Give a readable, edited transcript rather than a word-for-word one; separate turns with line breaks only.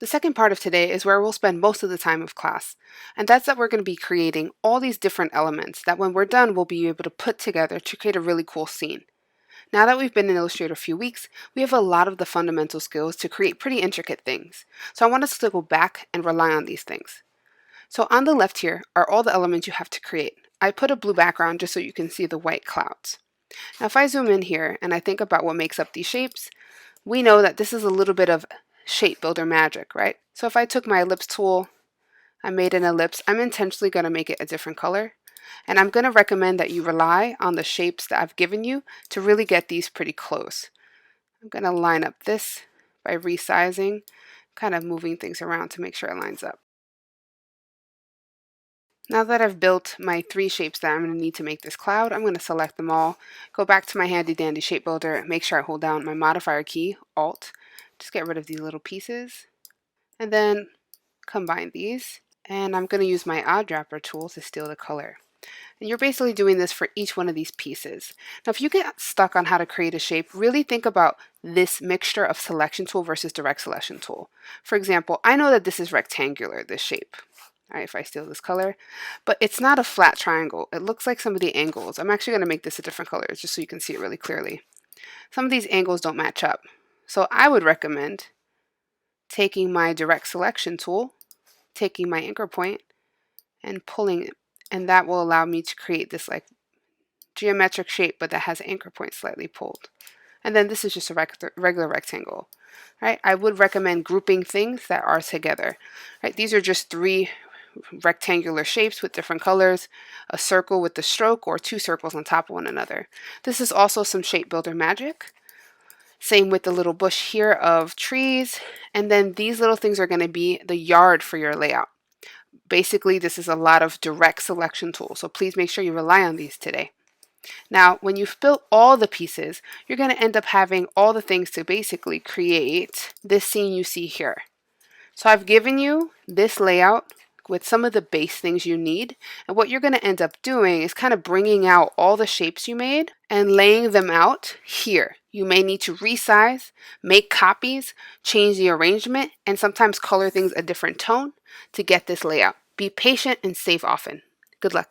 The second part of today is where we'll spend most of the time of class, and that's that we're going to be creating all these different elements that when we're done we'll be able to put together to create a really cool scene. Now that we've been in Illustrator a few weeks, we have a lot of the fundamental skills to create pretty intricate things, so I want us to go back and rely on these things. So on the left here are all the elements you have to create. I put a blue background just so you can see the white clouds. Now if I zoom in here and I think about what makes up these shapes, we know that this is a little bit of shape builder magic, right? So if I took my ellipse tool, I made an ellipse, I'm intentionally going to make it a different color. And I'm going to recommend that you rely on the shapes that I've given you to really get these pretty close. I'm going to line up this by resizing, kind of moving things around to make sure it lines up. Now that I've built my 3 shapes that I'm going to need to make this cloud, I'm going to select them all, go back to my handy dandy shape builder, make sure I hold down my modifier key, Alt, just get rid of these little pieces, and then combine these. And I'm going to use my Oddwrapper tool to steal the color. And you're basically doing this for each one of these pieces. Now if you get stuck on how to create a shape, really think about this mixture of selection tool versus direct selection tool. For example, I know that this is rectangular, this shape. All right, if I steal this color, but it's not a flat triangle. It looks like some of the angles. I'm actually going to make this a different color just so you can see it really clearly. Some of these angles don't match up. So I would recommend taking my direct selection tool, taking my anchor point, and pulling it. And that will allow me to create this like geometric shape, but that has anchor point slightly pulled. And then this is just a regular rectangle. Right? I would recommend grouping things that are together. Right? These are just 3 rectangular shapes with different colors, a circle with the stroke, or 2 circles on top of one another. This is also some shape builder magic. Same with the little bush here of trees. And then these little things are going to be the yard for your layout. Basically, this is a lot of direct selection tools, so please make sure you rely on these today. Now, when you've built all the pieces, you're going to end up having all the things to basically create this scene you see here. So I've given you this layout with some of the base things you need, and what you're going to end up doing is kind of bringing out all the shapes you made and laying them out here. You may need to resize, make copies, change the arrangement, and sometimes color things a different tone to get this layout. Be patient and save often. Good luck.